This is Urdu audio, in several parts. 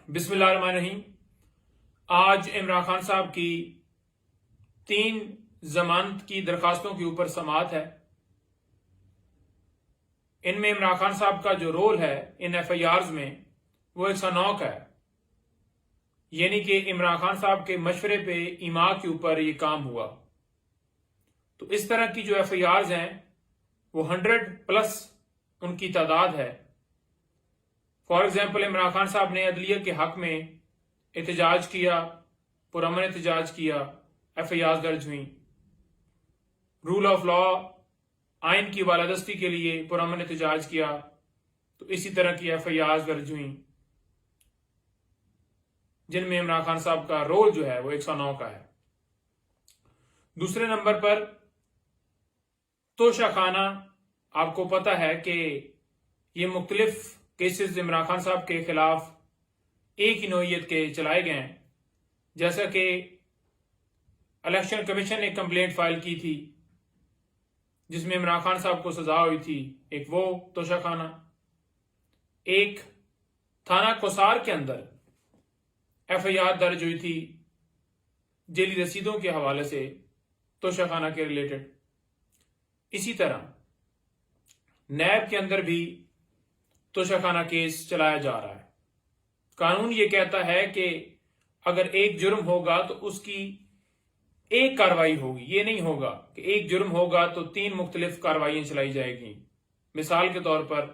بسم اللہ الرحمن الرحیم۔ آج عمران خان صاحب کی 3 ضمانت کی درخواستوں کے اوپر سماعت ہے۔ ان میں عمران خان صاحب کا جو رول ہے ان ایف آئی آرز میں وہ 109 کا ہے، یعنی کہ عمران خان صاحب کے مشورے پہ ایما کے اوپر یہ کام ہوا۔ تو اس طرح کی جو ایف آئی آرز ہیں وہ 100+ ان کی تعداد ہے۔ فار ایگزامپل عمران خان صاحب نے عدلیہ کے حق میں احتجاج کیا، پرامن احتجاج کیا، ایف آئی آر درج ہوئیں۔ رول آف لا، آئین کی بالادستی کے لیے پرامن احتجاج کیا تو اسی طرح کی ایف آئی آر درج ہوئیں، جن میں عمران خان صاحب کا رول جو ہے وہ 109 کا ہے۔ دوسرے نمبر پر توشہ خانہ، آپ کو پتہ ہے کہ یہ مختلف کیسز عمران خان صاحب کے خلاف ایک ہی نوعیت کے چلائے گئے ہیں، جیسا کہ الیکشن کمیشن نے کمپلینٹ فائل کی تھی جس میں عمران خان صاحب کو سزا ہوئی تھی، ایک وہ توشہ خانہ، ایک تھانہ کوسار کے اندر ایف آئی آر درج ہوئی تھی جیلی رسیدوں کے حوالے سے توشہ خانہ کے ریلیٹڈ۔ اسی طرح نیب کے اندر بھی توشہ خانہ کیس چلایا جا رہا ہے۔ قانون یہ کہتا ہے کہ اگر ایک جرم ہوگا تو اس کی ایک کاروائی ہوگی، یہ نہیں ہوگا کہ ایک جرم ہوگا تو 3 مختلف کاروائیاں چلائی جائے گی۔ مثال کے طور پر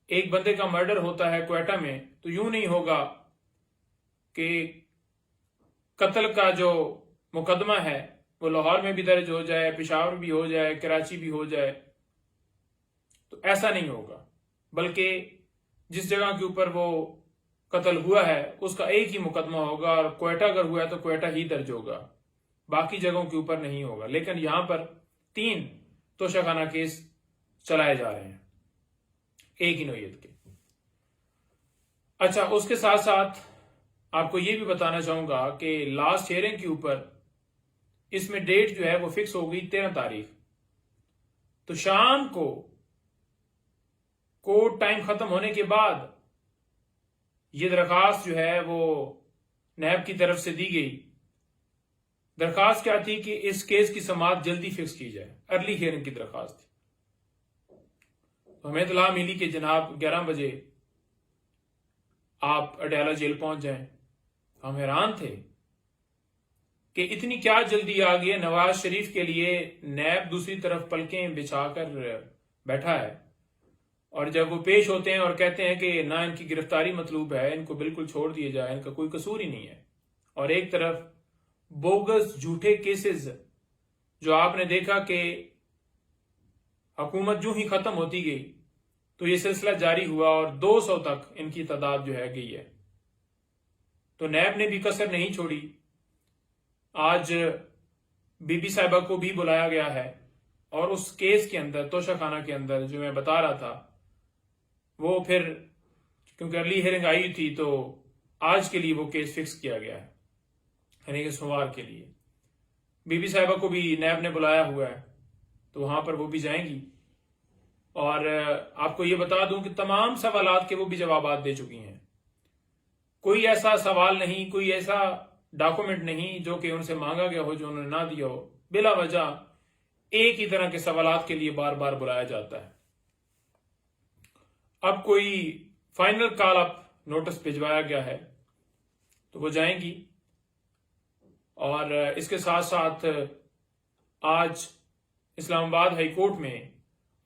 ایک بندے کا مرڈر ہوتا ہے کوئٹہ میں، تو یوں نہیں ہوگا کہ قتل کا جو مقدمہ ہے وہ لاہور میں بھی درج ہو جائے، پشاور بھی ہو جائے، کراچی بھی ہو جائے، تو ایسا نہیں ہوگا، بلکہ جس جگہ کے اوپر وہ قتل ہوا ہے اس کا ایک ہی مقدمہ ہوگا، اور کوئٹہ اگر ہوا ہے تو کوئٹہ ہی درج ہوگا، باقی جگہوں کے اوپر نہیں ہوگا۔ لیکن یہاں پر 3 توشہ خانہ کیس چلائے جا رہے ہیں ایک ہی نوعیت کے۔ اچھا، اس کے ساتھ ساتھ آپ کو یہ بھی بتانا چاہوں گا کہ لاسٹ ہیئرنگ کے اوپر اس میں ڈیٹ جو ہے وہ فکس ہو گئی 13 تاریخ، تو شام کو کورٹ ٹائم ختم ہونے کے بعد یہ درخواست جو ہے وہ نیب کی طرف سے دی گئی۔ درخواست کیا تھی کہ اس کیس کی سماعت جلدی فکس کی جائے، ارلی ہیئرنگ کی درخواست تھی۔ تو ہمیں اطلاع ملی کہ جناب 11 بجے آپ اڈیالہ جیل پہنچ جائیں۔ ہم حیران تھے کہ اتنی کیا جلدی آ گئی ہے، نواز شریف کے لیے نیب دوسری طرف پلکیں بچھا کر بیٹھا ہے، اور جب وہ پیش ہوتے ہیں اور کہتے ہیں کہ نہ ان کی گرفتاری مطلوب ہے، ان کو بالکل چھوڑ دیا جائے، ان کا کوئی قصور ہی نہیں ہے، اور ایک طرف بوگس جھوٹے کیسز جو آپ نے دیکھا کہ حکومت جو ہی ختم ہوتی گئی تو یہ سلسلہ جاری ہوا اور 200 تک ان کی تعداد جو ہے گئی ہے۔ تو نیب نے بھی کسر نہیں چھوڑی۔ آج بی بی صاحبہ کو بھی بلایا گیا ہے، اور اس کیس کے اندر، توشہ خانہ کے اندر جو میں بتا رہا تھا، وہ پھر کیونکہ ارلی ہیئرنگ آئی تھی تو آج کے لیے وہ کیس فکس کیا گیا ہے، یعنی کہ سوموار کے لیے۔ بی بی صاحبہ کو بھی نیب نے بلایا ہوا ہے، تو وہاں پر وہ بھی جائیں گی، اور آپ کو یہ بتا دوں کہ تمام سوالات کے وہ بھی جوابات دے چکی ہیں۔ کوئی ایسا سوال نہیں، کوئی ایسا ڈاکومنٹ نہیں جو کہ ان سے مانگا گیا ہو جو انہوں نے نہ دیا ہو۔ بلا وجہ ایک ہی طرح کے سوالات کے لیے بار بار بلایا جاتا ہے۔ اب کوئی فائنل کال اپ نوٹس بھجوایا گیا ہے تو وہ جائیں گی، اور اس کے ساتھ ساتھ آج اسلام آباد ہائی کورٹ میں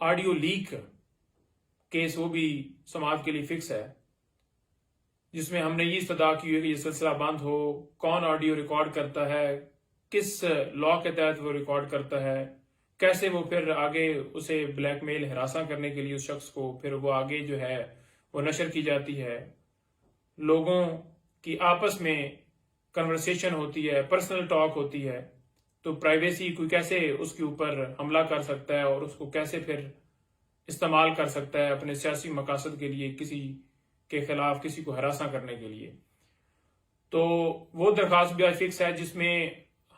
آڈیو لیک کیس وہ بھی سماعت کے لیے فکس ہے، جس میں ہم نے یہ استدعا کی ہے کہ یہ سلسلہ بند ہو، کون آڈیو ریکارڈ کرتا ہے، کس لا کے تحت وہ ریکارڈ کرتا ہے، کیسے وہ پھر آگے اسے بلیک میل ہراساں کرنے کے لیے اس شخص کو پھر وہ آگے جو ہے وہ نشر کی جاتی ہے، لوگوں کی آپس میں کنورسیشن ہوتی ہے، پرسنل ٹاک ہوتی ہے، تو پرائیویسی کوئی کیسے اس کے اوپر حملہ کر سکتا ہے اور اس کو کیسے پھر استعمال کر سکتا ہے اپنے سیاسی مقاصد کے لیے، کسی کے خلاف کسی کو ہراساں کرنے کے لیے۔ تو وہ درخواست بھی آج فکس ہے، جس میں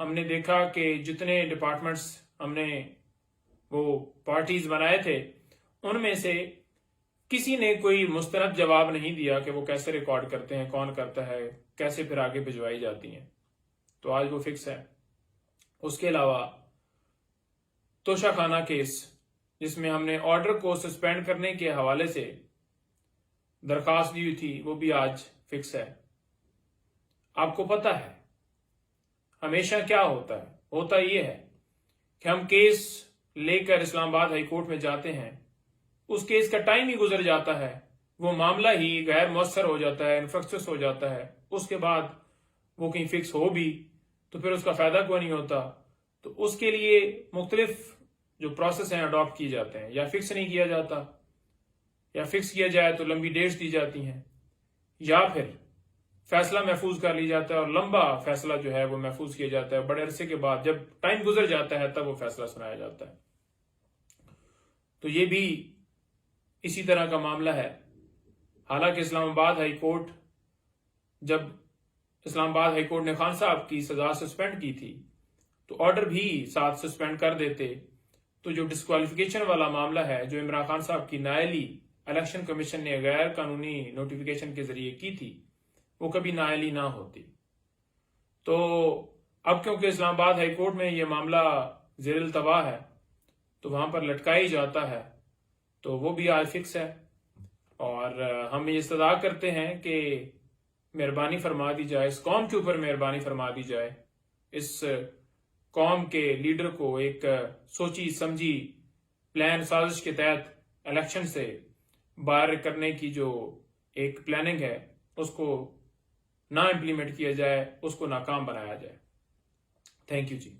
ہم نے دیکھا کہ جتنے ڈپارٹمنٹس ہم نے وہ پارٹیز بنائے تھے ان میں سے کسی نے کوئی مستند جواب نہیں دیا کہ وہ کیسے ریکارڈ کرتے ہیں، کون کرتا ہے، کیسے پھر آگے بھجوائی جاتی ہیں. تو آج وہ فکس ہے. اس کے علاوہ توشہ خانہ کیس، جس میں ہم نے آرڈر کو سسپینڈ کرنے کے حوالے سے درخواست دی ہوئی تھی، وہ بھی آج فکس ہے. آپ کو پتہ ہے ہمیشہ کیا ہوتا ہے؟ ہوتا یہ ہے کہ ہم کیس لے کر اسلام آباد ہائی کورٹ میں جاتے ہیں، اس کیس کا ٹائم ہی گزر جاتا ہے، وہ معاملہ ہی غیر مؤثر ہو جاتا ہے، انفرکچس ہو جاتا ہے. اس کے بعد وہ کہیں فکس ہو بھی تو پھر اس کا فائدہ کوئی نہیں ہوتا. تو اس کے لیے مختلف جو پروسیس ہیں اڈاپٹ کیے جاتے ہیں. یا فکس نہیں کیا جاتا، یا فکس کیا جائے تو لمبی ڈیٹس دی جاتی ہیں، یا پھر فیصلہ محفوظ کر لی جاتا ہے اور لمبا فیصلہ جو ہے وہ محفوظ کیا جاتا ہے. بڑے عرصے کے بعد جب ٹائم گزر جاتا ہے تب وہ فیصلہ سنایا جاتا ہے. تو یہ بھی اسی طرح کا معاملہ ہے. حالانکہ اسلام آباد ہائی کورٹ، جب اسلام آباد ہائی کورٹ نے خان صاحب کی سزا سسپینڈ کی تھی تو آرڈر بھی ساتھ سسپینڈ کر دیتے، تو جو ڈسکوالیفیکیشن والا معاملہ ہے جو عمران خان صاحب کی نائلی الیکشن کمیشن نے غیر قانونی نوٹیفیکیشن کے ذریعے کی تھی، وہ کبھی نائلی نہ ہوتی. تو اب کیونکہ اسلام آباد ہائی کورٹ میں یہ معاملہ زیر التوا ہے تو وہاں پر لٹکائی جاتا ہے، تو وہ بھی آج فکس ہے. اور ہم یہ استدعا کرتے ہیں کہ مہربانی فرما دی جائے، اس قوم کے اوپر مہربانی فرما دی جائے، اس قوم کے لیڈر کو ایک سوچی سمجھی پلان سازش کے تحت الیکشن سے باہر کرنے کی جو ایک پلاننگ ہے اس کو نہ امپلیمنٹ کیا جائے، اس کو ناکام بنایا جائے. Thank you G.